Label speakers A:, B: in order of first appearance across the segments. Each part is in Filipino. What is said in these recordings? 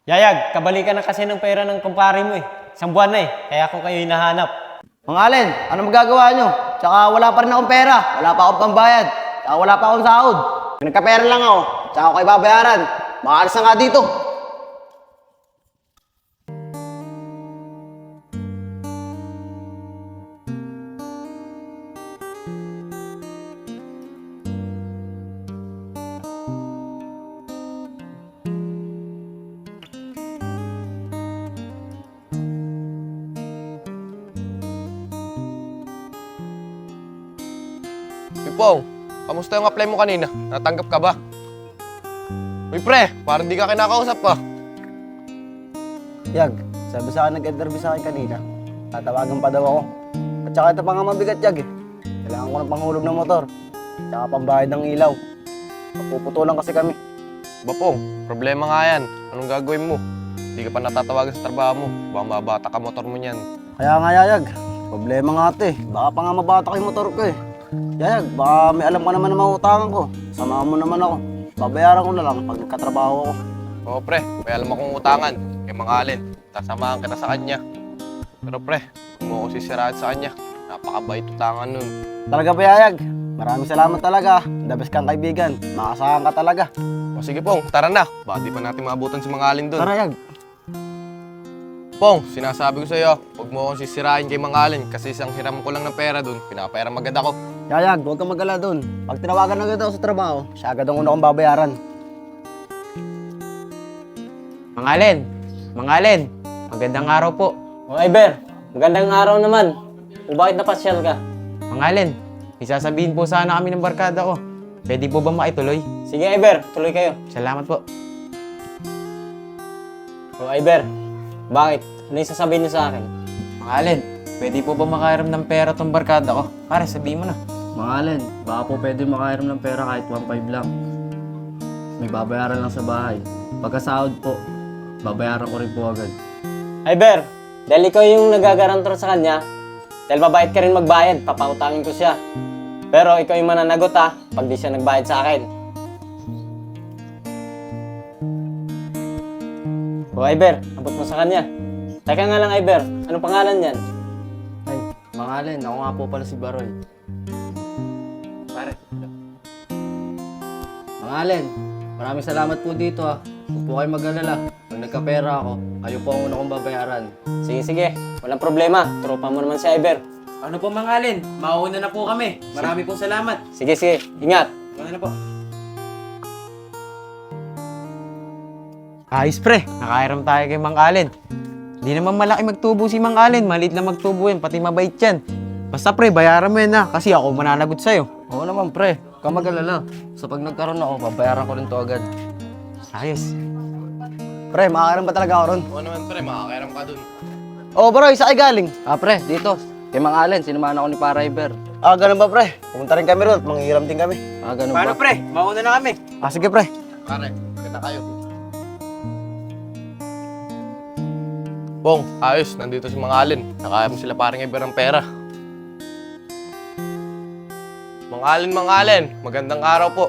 A: Yayag, kabalikan na kasi ng pera ng kumpare mo eh. Isang buwan na eh, kaya ako kayo hinahanap.
B: Mga Alin, ano magagawa nyo? Tsaka wala pa rin akong pera. Wala pa akong pambayad. Tsaka wala pa akong sahod. Nagkapera lang ako. Tsaka ako kayo babayaran. Makaalis na nga dito.
C: Pipong, kamusta yung apply mo kanina? Natanggap ka ba? Uy pre, parang di ka kinakausap pa.
B: Yag, sabi sa akin nag-interview sa akin kanina. Tatawagan pa daw ako. At saka ito pa nga mabigat, Yag eh. Kailangan ko ng panghulog ng motor. Tsaka pambayad ng ilaw. Mapuputulan kasi kami.
C: Bapong, problema nga yan. Anong gagawin mo? Di ka pa natatawagan sa trabaho mo. Baka mabata ka motor mo niyan.
B: Kaya nga, Yayag. Problema nga ito eh. Baka pa nga mabatak yung motor ko eh. Yayag, baka may alam ka naman na mautangan ko. Samahan mo naman ako. Babayaran ko na lang pag nagkatrabaho ako.
C: Oo pre, may alam akong utangan. Kay Mang Alin, sasamahan kita sa kanya. Pero pre, huwag mo ako sisiraan sa kanya. Napakabait utangan nun.
B: Talaga ba, Yayag? Maraming salamat talaga. The best kang kaibigan. Makasahan ka talaga.
C: O sige Pong, tara na. Baka di pa natin maabutan si Mang Alin dun.
B: Tara, Yag.
C: Pong, sinasabi ko sa'yo, huwag mo akong sisirain kay Mang Alin kasi isang hiram ko lang ng pera dun, pinapahiram agad ako.
B: Yayag, huwag kang mag-ala doon. Pag tinawagan agad ako sa trabaho, siya agad ang una kong babayaran.
D: Mang Alin, magandang araw po.
A: O Iber, magandang araw naman. O bakit napasyal ka?
D: Mang Alin, may sasabihin po sana kami ng barkada ko. Pwede po ba maituloy?
A: Sige Iber, tuloy kayo.
D: Salamat po.
A: O Iber, bakit? Ano yung sasabihin niyo sa akin?
D: Mang Alin, pwede po ba makairam ng pera tong barkada ko? Pare, sabihin mo na.
B: Mga Alin, baka po pwede makairam ng pera kahit 1.5 lang. May babayaran lang sa bahay. Pagkasahod po, babayaran ko rin po agad.
A: Iber, dahil ikaw yung nagagarantor sa kanya, dahil mabait ka rin magbayad, papautangin ko siya. Pero ikaw yung mananagot ha, pag di siya nagbayad sa akin. O Iber, abot mo sa kanya. Teka nga lang Iber, anong pangalan niyan?
B: Ay, Mga Alin, ako nga po pala si Baroy.
D: Pare.
B: Mga Alin, maraming salamat po dito ha. Huwag po kayo mag-alala. Pag nagkapera ako, kayo po ang una kong babayaran.
A: Sige, sige. Walang problema. Tropa mo naman si Iber.
D: Ano po Mang Alin? Mauuna na po kami. Marami pong salamat.
A: Sige, sige. Ingat.
D: Ano na po? Ayos pre, nakairam tayo kay Mang Alin. Di naman malaki magtubo si Mang Alin. Maliit lang magtubo yan, pati mabait yan. Basta pre, bayaran mo yan ha, kasi ako mananagot sa'yo.
B: Oo naman pre, huwag kang mag-alala. Sa pag nagkaroon ako, babayaran ko rin to agad.
D: Ayos.
B: Pre, makakaroon ba talaga ako ron?
C: Oo naman pre, makakairam ka dun.
B: Oo, Baroy, saan kayo galing? Pre, dito. Kay Mang Alin, sinamahan ako ni Paraiber. Ganun ba, pre? Pumunta rin kami ron at manghihiram din kami. Ganun
D: Paano
B: ba?
D: pre? Mauna na kami.
B: Sige, pre.
C: Pare, kita kayo. Pong, ayos, nandito si Mang Alin. Nakaya mo sila paring iba ng pera. Mang Alin, magandang araw po.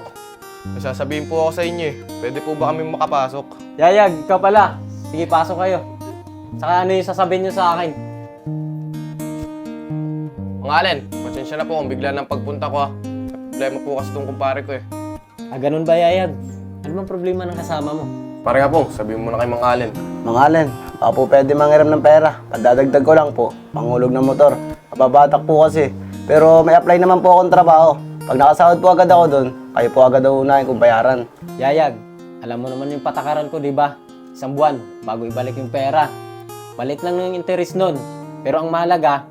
C: May sasabihin po ako sa inyo eh. Pwede po ba kami makapasok?
A: Yayag, ikaw pala. Sige, pasok kayo. Saka ano yung sasabihin niyo sa akin?
C: Mang Alin, pasensya na po kung bigla ng pagpunta ko ha. May problema po kasi itong kumpare ko eh.
A: Ganun ba, Yayag? Ano bang problema ng kasama mo?
C: Pare nga po, sabihin mo na kay Mang Alin.
B: Mang Alin, baka po pwede manghiram ng pera. Pagdadagdag ko lang po, panghulog ng motor. Mababatak po kasi. Pero may apply naman po akong trabaho. Pag nakasahod po agad ako doon, kayo po agad ang unahin kong bayaran.
A: Yayag, alam mo naman yung patakaran ko, di ba? Isang buwan, bago ibalik yung pera. Balit lang yung interest nun. Pero ang mahalaga,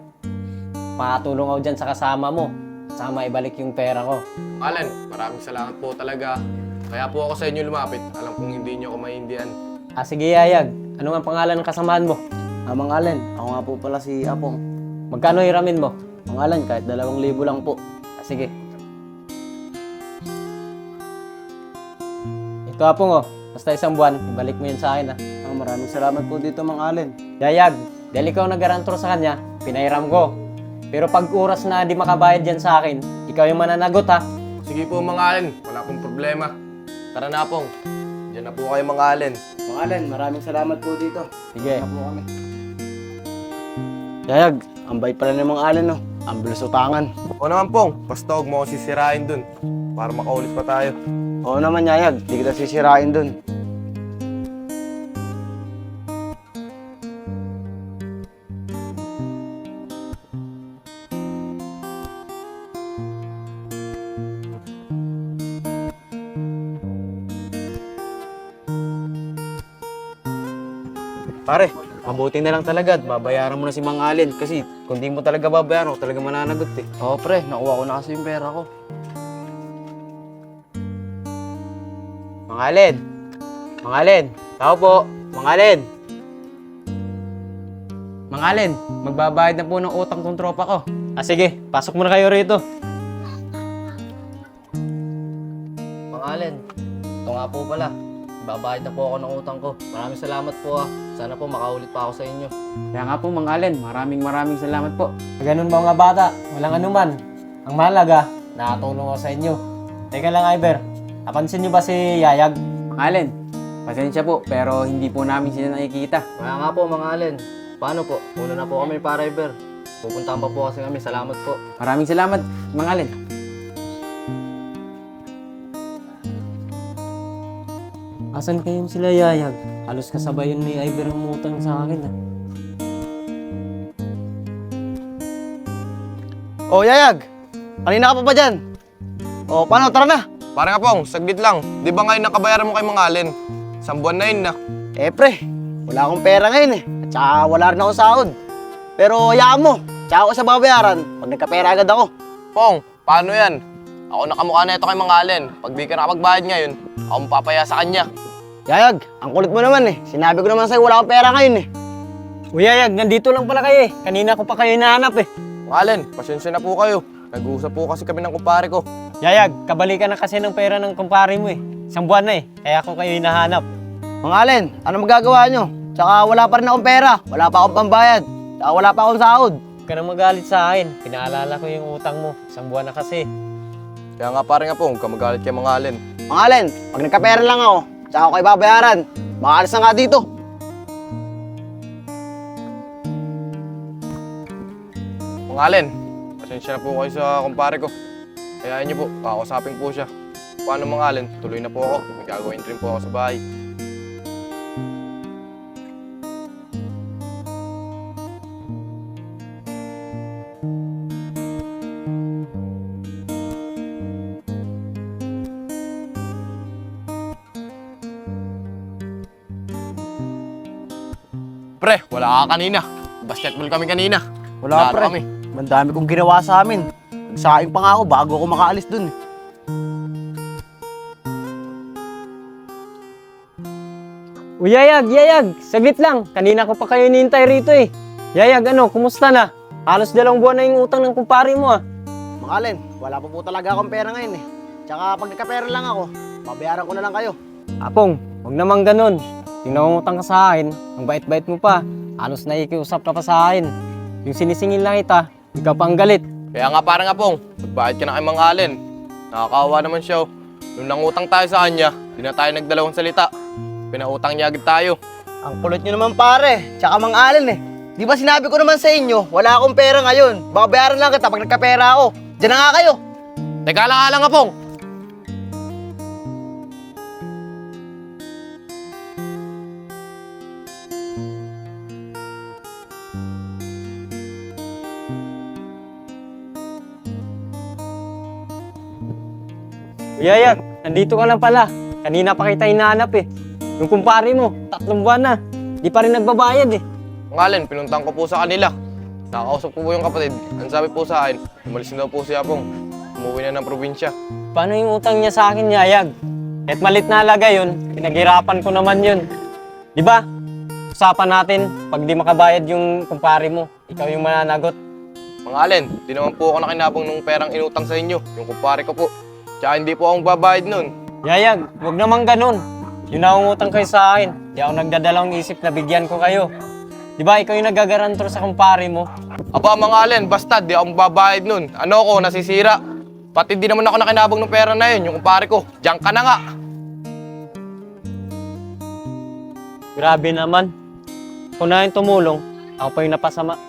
A: makatulong ako dyan sa kasama mo. Sama ibalik yung pera ko.
C: Mang Alin, maraming salamat po talaga. Kaya po ako sa inyo lumapit. Alam kong hindi nyo ako maintindihan.
A: Sige, Yayag. Ano nga pangalan ng kasamahan mo?
B: Mang Alin, ako nga po pala si Apong.
A: Magkano hiramin mo?
B: Mang Alin, kahit 2,000 lang po.
A: Sige. Ito Apong oh. Basta isang buwan, ibalik mo yun sa akin
B: Maraming salamat po dito, Mang Alin.
A: Yayag, dahil ikaw nag-garantor sa kanya, pinahiram ko. Pero pag oras na di makabayad yan sa akin, ikaw yung mananagot ha.
C: Sige po Mang Alin, wala pong problema. Tara na Pong. Diyan na po kayo mga Allen.
B: Mga Allen, maraming salamat po dito.
A: Sige.
B: Po kami. Yayag, ang bait pala ng mga Allen, no? Ang bilis utangan.
C: Oo naman pong, basta huwag mo ako sisirain dun. Para makaulit pa tayo.
B: Oo naman, Yayag. Di kita sisirain dun.
D: Pare, mabuti na lang talaga at babayaran mo na si Mang Allen kasi kung di mo talaga babayaran, ako talaga mananagot eh.
B: Oo, pre. Nakuha ko na kasi yung pera ko.
D: Mang Allen! Mang Allen! Tao po! Mang Allen! Mang Allen, magbabayad na po ng utang tong tropa ko.
A: Ah, sige, pasok muna kayo rito.
E: Mang Allen, ito nga po pala. Babayad na po ako ng utang ko. Maraming salamat po ah. Sana po makaulit pa ako sa inyo.
D: Kaya nga po Mang Allen, maraming salamat po.
A: Ganun ba mga bata? Walang anuman. Ang mahalaga, nakatulong ako sa inyo. Teka lang, Iber. Napansin niyo ba si Yayag?
D: Mang Allen, pasensya po pero hindi po namin sila nakikita.
E: Kaya nga po Mang Allen. Paano po? Una na po kami para Iber. Pupuntahan pa po kasi kami. Salamat po.
D: Maraming salamat, Mang Allen.
A: Asan kayo sila Yayag? Halos kasabay yun ni Iber ang umutang sa akin.
B: Oh, Yayag! Kanina ka pa dyan? Oh, paano? Tara na!
C: Pare nga pong, saglit lang. Di ba ngayon nakabayaran mo kay mga Allen? Isang buwan na yun na.
B: Eh, pre. Wala akong pera ngayon eh. At saka wala rin akong sahod. Pero hayaan mo. Tsaka ako sa babayaran pag nagkapera agad ako.
C: Pong, paano yan? Ako nakamukha na ito kay mga Allen. Pag di ka nakapagbayad ngayon, ako mapapaya sa kanya.
B: Yayag, ang kulit mo naman eh. Sinabi ko naman sa'yo wala akong pera ngayon eh.
A: Uy, Yayag, nandito lang pala kayo eh. Kanina ko pa kayo hinahanap eh.
C: Mga Allen, pasensya na po kayo. Nag-uusap po kasi kami ng kumpare ko.
A: Yayag, kabalikan na kasi ng pera ng kumpare mo eh. Isang buwan na eh. Kaya ako kayo hinahanap.
B: Mga Allen, ano magagawa nyo? Tsaka wala pa rin akong pera. Wala pa akong pambayad. Tsaka wala pa akong sahod.
A: Huwag ka nang magalit sa akin. Pinaalala ko yung utang mo. Isang buwan na kasi.
C: Kaya nga pare nga po, huwag ka magalit kay mga Allen.
B: Mga Allen, pag nagkapera lang ako, tsaka ako kayo babayaran. Makaalis na nga dito.
C: Mga Allen, pasensya na po kayo sa kumpare ko. Kaya niyo po, kakausapin po siya. Paano mga Allen, tuloy na po ako. May gagawin rin po ako sa bahay. Pre, wala ka kanina. Basketball kami kanina.
B: Wala,
C: Laro
B: pre.
C: kami.
B: Ang dami kong ginawa sa amin. Nagsaing pa nga ako bago ako makaalis dun.
A: Uy, Yayag, Yayag, saglit lang. Kanina ko pa kayo hinihintay rito eh. Yayag, ano, kumusta na? Halos 2 buwan na yung utang ng kumpare mo ah.
B: Mga Allen, wala pa po talaga akong pera ngayon eh. Tsaka pag nagkapera lang ako, babayaran ko na lang kayo.
A: Apong, huwag naman ganun. Yung nangungutang ka sa akin, ang bait-bait mo pa. Halos naikiusap ka pa sa akin. Yung sinisingil lang kita, ikaw pa ang galit.
C: Kaya nga parang nga pong, magbayad ka na kay Mang Allen. Nakakaawa naman siya. Nung nangutang tayo sa kanya, di na tayo nagdalawang salita. Pinautang niya agad tayo.
B: Ang kulit nyo naman pare, tsaka Mang Allen eh. Di ba sinabi ko naman sa inyo, wala akong pera ngayon. Babayaran lang kita pag nagkapera ako. Diyan na nga kayo.
C: Teka lang nga pong.
A: Uy, Yayag, nandito ka lang pala. Kanina pa kita hinahanap eh. Yung kumpare mo, 3 buwan na. Di pa rin nagbabayad eh.
C: Mang Allen, pinuntang ko po sa kanila. Nakakausap ko po yung kapatid. Ang sabi po sa akin, umalis na daw po siya pong. Umuwi na ng probinsya.
A: Paano yung utang niya sa akin, Yayag? Kahit malit na halaga yun, pinaghirapan ko naman yun. Di ba? Usapan natin, pag di makabayad yung kumpare mo, ikaw yung mananagot.
C: Mang Allen, di naman po ako nakinabang nung perang inutang sa inyo. Yung kumpare ko po. Tsaka hindi po akong babayad nun.
A: Yayag, huwag naman ganun. Yung nangungutang kayo sa akin, di ako nagdadalawang isip na bigyan ko kayo. Di ba, ikaw yung nagagarantor sa kumpare mo?
C: Aba, Mang Allen, basta di akong babayad nun. Ano ko, nasisira. Pati di naman ako nakinabang ng pera na yun, yung kumpare ko. Diyan ka na nga.
A: Grabe naman. Kung na yung tumulong, ako pa yung napasama.